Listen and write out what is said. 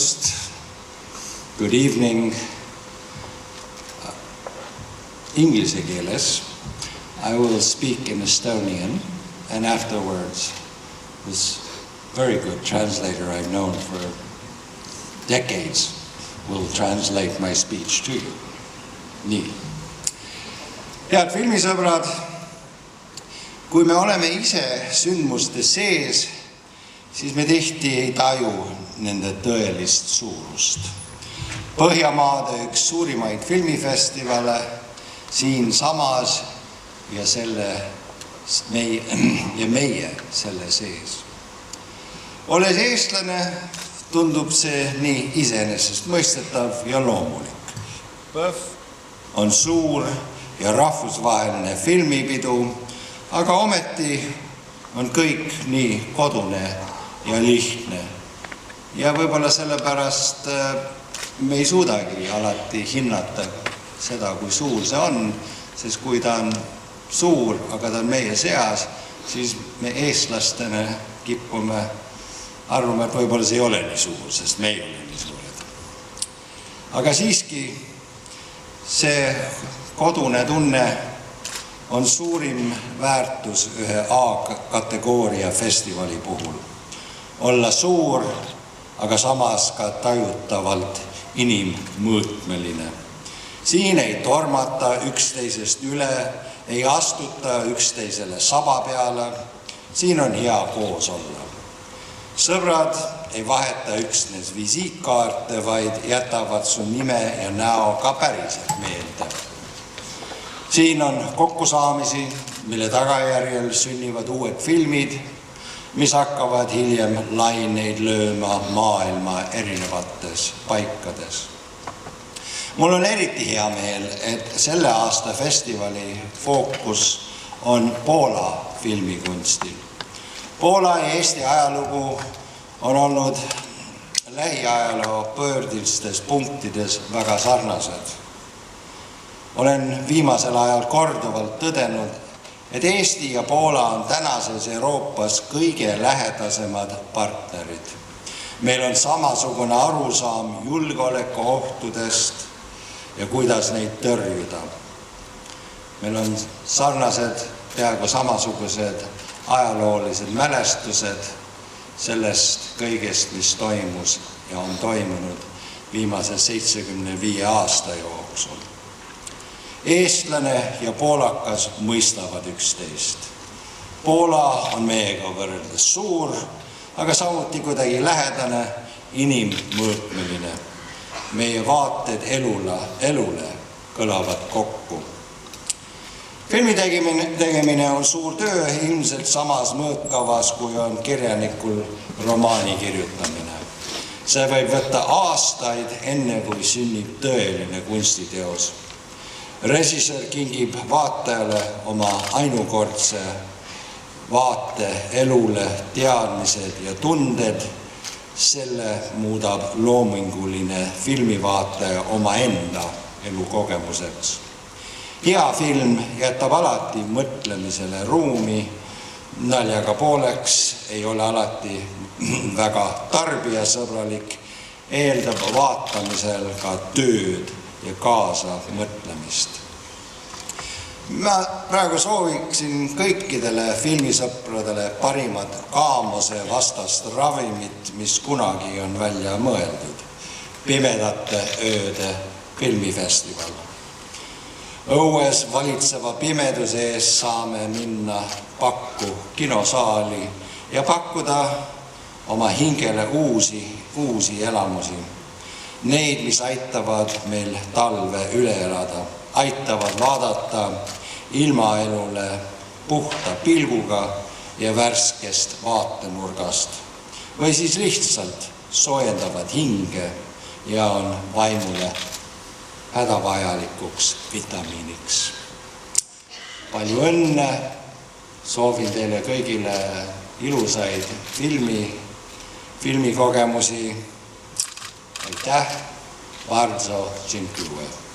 õhtust, good evening, inglise keeles. I will speak in Estonian, and afterwards this very good translator I've known for decades will translate my speech to you. Nii. Head filmisõbrad, kui me oleme ise sündmuste sees, siis me tihti ei taju nende tõelist suurust. Põhjamaade üks suurimaid filmifestivale siin samas ja meie selle sees. Olles eestlane, tundub see nii iseenesest mõistetav ja loomulik. PÖFF on suur ja rahvusvaheline filmipidu, aga ometi on kõik nii kodune ja lihtne. Ja võib-olla sellepärast me ei suudagi alati hinnata seda, kui suur see on, sest kui ta on suur, aga ta on meie seas, siis me eestlastena kippume arvame, et võib-olla see ei ole nii suur, sest me ei ole nii suured. Aga siiski see kodune tunne on suurim väärtus ühe A-kategooria festivali puhul. Olla suur, aga samas ka tajutavalt inimmõõtmeline. Siin ei tormata üksteisest üle, ei astuta üksteisele saba peale. Siin on hea koos olla. Sõbrad ei vaheta üksnes visiitkaarte, vaid jätavad su nime ja näo ka päriselt meelde. Siin on kokkusaamisi, mille tagajärjel sünnivad uued filmid, mis hakkavad hiljem laineid lööma maailma erinevates paikades. Mul on eriti hea meel, et selle aasta festivali fookus on Poola filmikunstil. Poola ja Eesti ajalugu on olnud lähiajaloo pöördilistes punktides väga sarnased. Olen viimasel ajal korduvalt tõdenud, et Eesti ja Poola on tänases Euroopas kõige lähedasemad partnerid. Meil on samasugune arusaam julgeolekuohtudest ja kuidas neid tõrjuda. Meil on sarnased, peaaegu samasugused ajaloolised mälestused sellest kõigest, mis toimus ja on toimunud viimase 75 aasta jooksul. Eestlane ja poolakas mõistavad üksteist. Poola on meiega võrreldes suur, aga samuti kuidagi lähedane, inimmõõtmeline. Meie vaated elule kõlavad kokku. Filmi tegemine on suur töö, ilmselt samas mõõtkavas, kui on kirjanikul romaani kirjutamine. See võib võtta aastaid enne, kui sünnib tõeline kunstiteos. Režissöör kingib vaatajale oma ainukordse vaate elule, teadmised ja tunded. Selle muudab loominguline filmivaataja oma enda elukogemuseks. Hea film jätab alati mõtlemisele ruumi, naljaga pooleks ei ole alati väga tarbijasõbralik, eeldab vaatamisel ka tööd ja kaasa mõtlemist. Ma praegu sooviksin kõikidele filmisõpradele parimat kaamose vastast ravimit, mis kunagi on välja mõeldud. Pimedate ööde filmifestival. Õues valitseva pimeduse ees saame minna pakku kinosaali ja pakkuda oma hingele uusi elamusi. Neid, mis aitavad meil talve üle elada, aitavad vaadata ilmaelule puhta pilguga ja värskest vaatenurgast. Või siis lihtsalt soojendavad hinge ja on vaimule hädavajalikuks vitamiiniks. Palju õnne, soovin teile kõigile ilusaid filmikogemusi. Aitäh, bardzo dziękuję.